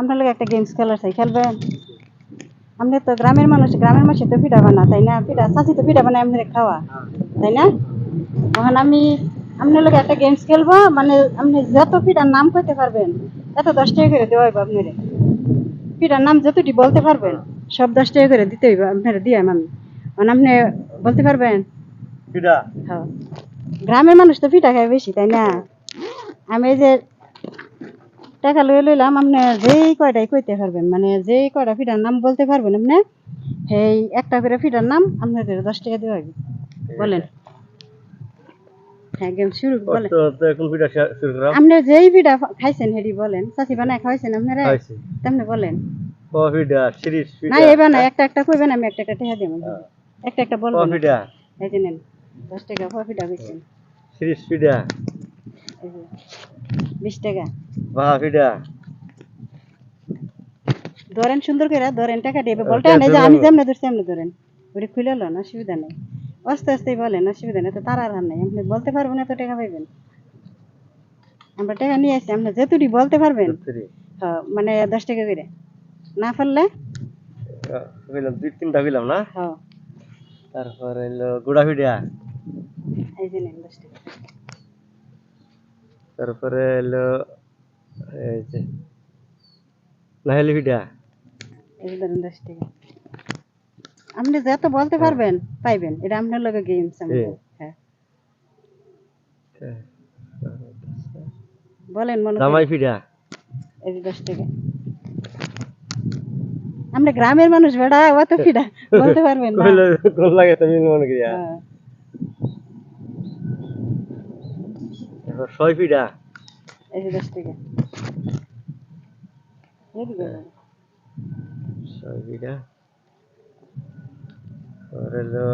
আপনার লোক একটা গেমস খেলার চাই, খেলবেন? আপনি তো গ্রামের মানুষ তো পিঠা বানা, তাই না? পিঠা চাচি তো পিঠা বানায় আপনাদের খাওয়া, তাই না? তখন আমি আপনার লোক একটা গেমস খেলবো, মানে আপনি যত পিঠার নাম করতে পারবেন এত 10 টাকা করে দেওয়া হইব আপনারে। পিঠার নাম যতটি বলতে পারবেন সব 10 টাকা করে দিতে হইব আপনারা, দিয়ে আমি মানে আপনি বলতে পারবেন পিঠা? হ্যাঁ, গ্রামের মানুষ তো পিঠা খায় বেশি, তাই না? আমি এই যে টাকা লইয়া লইলাম, আপনি যেই কয়টাই কইতে পারবেন, মানে যেই কয়টা পিঠার নাম বলতে পারবেন আপনি, সেই একটা করে পিঠার নাম আপনাদের 10 টাকা দেওয়া হবে। বলেন। হ্যাঁ, গেম শুরু বলেন। এখন পিঠা শুরু করা। আপনি যেই পিঠা খাইছেন হেডি বলেন। চাচি বানায় খাওয়াইছেন আপনারা? তেমনি বলেন। পিঠা, শিরিষ পিঠা। না এবার না, একটা একটা কইবেন, আমি একটা একটা টাকা দেব। একটা একটা বলবেন। পিঠা। এই যে নেন 10 টাকা পিঠা কইছেন। শিরিষ পিঠা। এই যে 20 টাকা। পিঠা। ধরেন সুন্দর করে ধরেন, টাকা দেবে বলটা না, যে আমি যেমনে ধরছি এমনি ধরেন। ওটা খুলে লন, অসুবিধা নেই। আস্তে আস্তেই বলেন, অসুবিধা নেই, তো তারার হার নাই। আপনি বলতে পারবেন এত টাকা পাইবেন। আমরা টাকা নিয়ে আসছি, আপনি যেতুটি বলতে পারবেন। হ্যাঁ, মানে 10 টাকা করে। না পারলে কইলাম 2-3টা কইলাম না? হ্যাঁ। তারপর হইলো গুড়া পিঠা। এই যে নেন 10 টাকা। তারপরে হইলো এই যে নাহেলি পিঠা। এই যে ধরেন 10 টাকা। আপনি যত বলতে পারবেন পাইবেন, এটা আপনার লগে গেমস আমাদের। হ্যাঁ, বলেন মনে করেন। জামাই পিঠা। এই যে 10 টাকা। আমরা গ্রামের মানুষ বেড়া, অত পিঠা বলতে পারবেন না। কোন লাগে তুমি মনে করিয়া। এবার ছয় পিঠা। এই যে 10 টাকা। ছয় পিঠা। আর হলো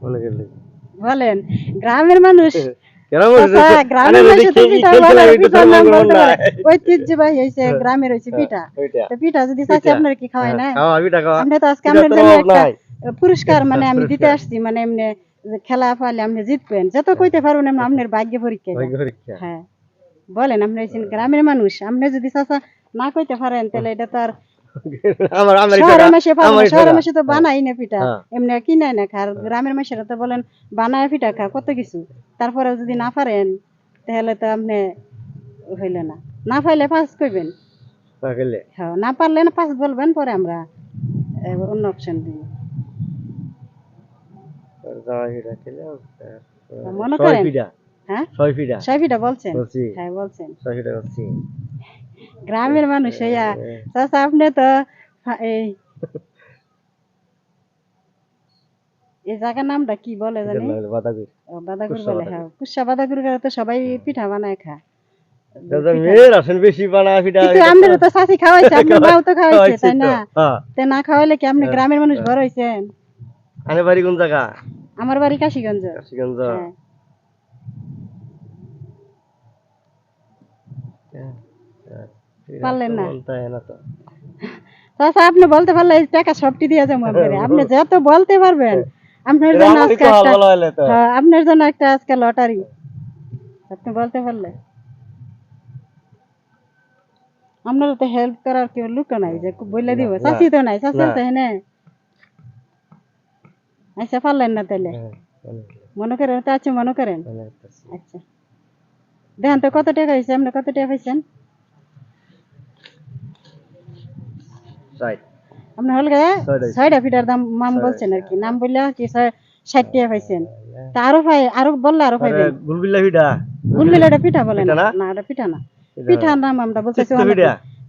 মনে করলি বলেন, গ্রামের মানুষ গ্রামের মানুষ তো পিঠা বলে, পিঠার নাম বলতে পারে। ঐতিহ্যবাহী হয়েছে গ্রামের হয়েছে পিঠা। তো পিঠা যদি চাচি আপনার কি খাওয়াই না? আপনি তো আজকে আপনার জন্য একটা পুরস্কার মানে আমি দিতে আসছি, মানে এমনি খেলা পারলে আপনি জিতবেন, যত কইতে পারবেন আপনার ভাগ্য পরীক্ষা। হ্যাঁ, বলেন, আপনি হচ্ছেন গ্রামের মানুষ, আপনি যদি চাচা না কইতে পারেন তাহলে এটা তো আর শহরের মাসে পাবো না। শহরের মাসে তো বানাই না পিঠা, এমনি কিনাই না খা। গ্রামের মাসেরা তো বলেন বানায় পিঠা খা কত কিছু। তারপরেও যদি না পারেন তাহলে তো আপনি হইলে না। না পাইলে পাঁচ কইবেন। হ্যাঁ, না পারলে না পাঁচ বলবেন, পরে আমরা অন্য অপশন দিব। মনে করেন। হ্যাঁ, 6 পিঠা বলছেন? হ্যাঁ বলছেন। গ্রামের মানুষ হইয়া চাচা আপনি তো এই এই জায়গার নামটা কি বলে জানি? বাদাগুর বলে। হ্যাঁ, কুসা বাদাগুর তো সবাই পিঠা বানায় খায়। আপনারা তো চাচি খাওয়াইছে, আপনার মাও তো খাওয়াইছে, তাই না? তে না খাওয়াইলে কি আপনি গ্রামের মানুষ বড় হইছেন? বাড়ি কোন জায়গা? আমার বাড়ি কাশিগঞ্জ। পারলেন না? চাচা আপনি বলতে পারলে এই টাকা সবটি দিয়ে যাবো আপনারে। আপনি যত বলতে পারবেন আপনার জন্য আজকে একটা, হ্যাঁ আপনার জন্য একটা আজকে লটারি। আপনি বলতে পারলে আপনারা তো হেল্প করার কেউ লোক নাই যে বলে দিব। চাচি তো নাই, চাচি তো হেনে। আচ্ছা, পারলেন না তাহলে মনে করেন তো। আচ্ছা, মনে করেন। আচ্ছা, দেখেন তো কত টাকা হয়েছে, আপনি কত টাকা পাইছেন? আপনি হল গে 6টা পিঠার দাম নাম বলছেন আর কি, নাম বললে কি 60 টাকা পাইছেন। তা আরো আরো বললে আরো পাইবেন। গুলবিল্লা পিঠা। গুলবিল্লাটা পিঠা বলেন না? না, এটা পিঠা না। পিঠার নাম আমরা বলতেছি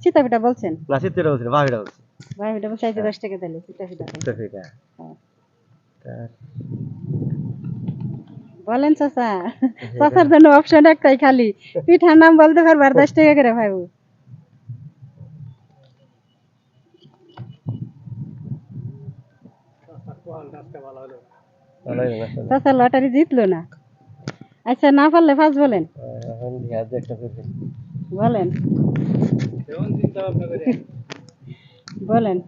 চিতা পিঠা বলছেন? না, চিত্রা বলছেন, ভাই পিঠা বলছেন। ভাই পিঠা বলছে 10 টাকা দিলে চিতা পিঠা। বলেন চাচা, চাচার জন্য অপশন একটাই খালি, পিঠার নাম বলতে পারবো আর 10 টাকা করে পাইবো। চাচা লটারি জিতলো না। আচ্ছা, না পারলে পাঁচ বলেন। বলেন বলেন।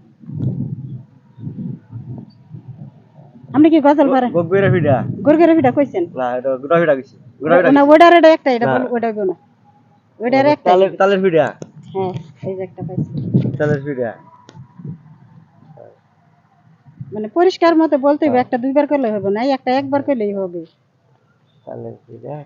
আপনি কি গজল পারেন? গোরগেরা পিঠা কইছেন? না, এটা গুড়া পিঠা কইছি। গুড়া পিঠা না, ওটার এটা একটা, এটা বল, ওটা গো না। ওইটার একটা তালের পিঠা হ্যাঁ এই যে একটা পাইছি তালের পিঠা মানে পরিষ্কার মতো বলতে হবে একটা দুইবার করলে হবে না একটা একবার করলেই হবে তালের পিঠা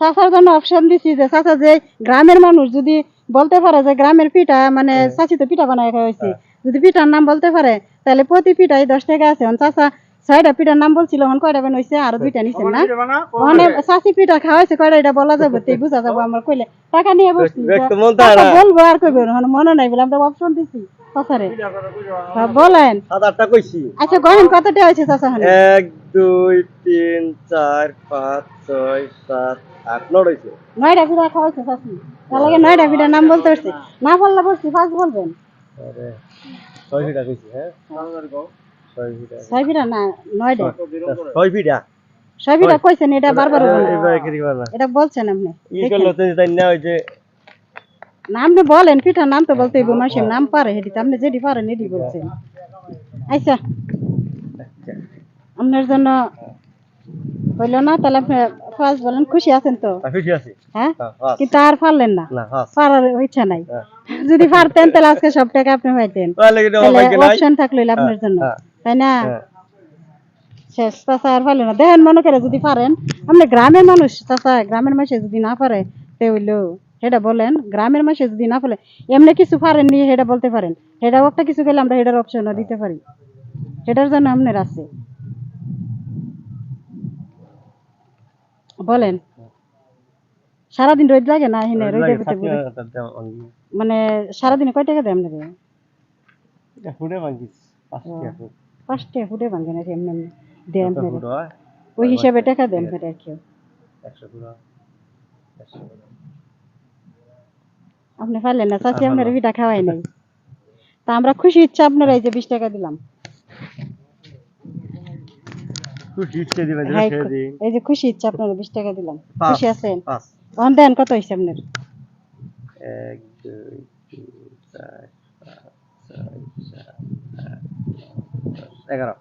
চাচার জন্য অপশন দিছি যে চাচা যে গ্রামের মানুষ যদি বলতে পারে যে গ্রামের পিঠা মানে চাচি তো পিঠা বানায় খাওয়াইছি যদি পিঠার নাম বলতে পারে তাহলে প্রতি পিঠাই 10 টাকা আছে চাচা 6টা পিঠার নাম বলছিল এখন কয়টা বানাইছে আর 2টা নিছেন না মানে চাচি পিঠা খাওয়াইছে কয়টা এটা বলা যাবে তাই বুঝা যাবে আমরা কইলে টাকা নিয়ে বসছি চাচা বলবো আর কইবে এখন মনে নাই বলে আমরা অপশন দিছি চাচারে বলেন 7-8টা কইছি আচ্ছা গহন কতটা হয়েছে চাচা এখন 1 2 3 4 5 6 7 8 9 হইছে 9টা পিঠা খাওয়াইছে চাচি তার লাগে 9টা পিঠার নাম বলতে পারছি না বললে বলছি ফার্স্ট বলবেন আরে 6 পিঠা কইছি হ্যাঁ 6 পিঠা না 9টা 6 পিঠা 6 পিঠা কইছেন এটা বারবার এবারে কি দিবা না এটা বলছেন আপনি ই করলো তাই না ওই যে নাম তো বলেন পিঠার নাম তো বলতে হইব মানুষের নাম পারে হেডি তো আপনি যেটি পারেন এটি বলছেন আচ্ছা আপনার জন্য হইল না তাহলে আপনি ফার্স্ট বলেন খুশি আছেন তো খুশি আছি হ্যাঁ কিন্তু আর পারলেন না না পারার ইচ্ছা নাই যদি পারতেন তাহলে আজকে সব টাকা আপনি পাইতেন অপশন থাকলো আপনার জন্য তাই না শেষ চাচা আর পারলেন না দেখেন মনে করে যদি পারেন আপনি গ্রামের মানুষ চাচা গ্রামের মানুষ যদি না পারে তে হইলো সেটা বলেন গ্রামের মানুষ যদি না পারে এমনি কিছু পারেননি সেটা বলতে পারেন সেটাও একটা কিছু গেলে আমরা সেটার অপশন দিতে পারি সেটার জন্য আপনার আছে বলেন সারাদিন রোদ লাগে না এখানে রোদের ভিতরে মানে সারাদিনে কয় টাকা দেয় আপনাকে ফুটে ভাঙিস 5 টাকা ফুটে ভাঙে না এমনি দেন ওই হিসাবে টাকা দেন ফের আর কেউ 100 পুরো আপনি পারলেন না চাচি আপনার পিঠা খাওয়াই নাই তা আমরা খুশি ইচ্ছা আপনারা এই যে 20 টাকা দিলাম খুশি ইচ্ছে দিবেন এই যে খুশি ইচ্ছা আপনারা 20 টাকা দিলাম খুশি আছেন এখন দেন কত হইছে আপনার 1 2 3 4 5 6 7 8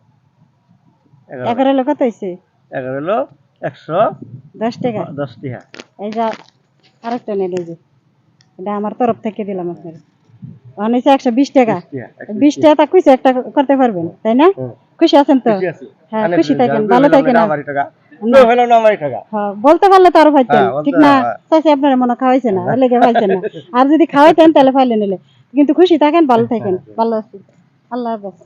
11 লোক কত হইছে 11 হলো 110 টাকা টাকা এই যে আরেকটা নেন এই যে এটা আমার তরফ থেকে দিলাম আপনার এখন হইছে 120 টাকা 20 টাকা কইছে একটা করতে পারবেন তাই না খুশি আছেন তো হ্যাঁ খুশি থাকেন ভালো থাকেন বলতে পারলে তো আরো পাইতেন ঠিক না চাচি আপনারা মনে খাওয়াইছে না লেগে পাইছেন না আর যদি খাওয়াইতেন তাহলে পাইলে নিলে কিন্তু খুশি থাকেন ভালো থাকেন ভালো আছি আল্লাহ হাফেজ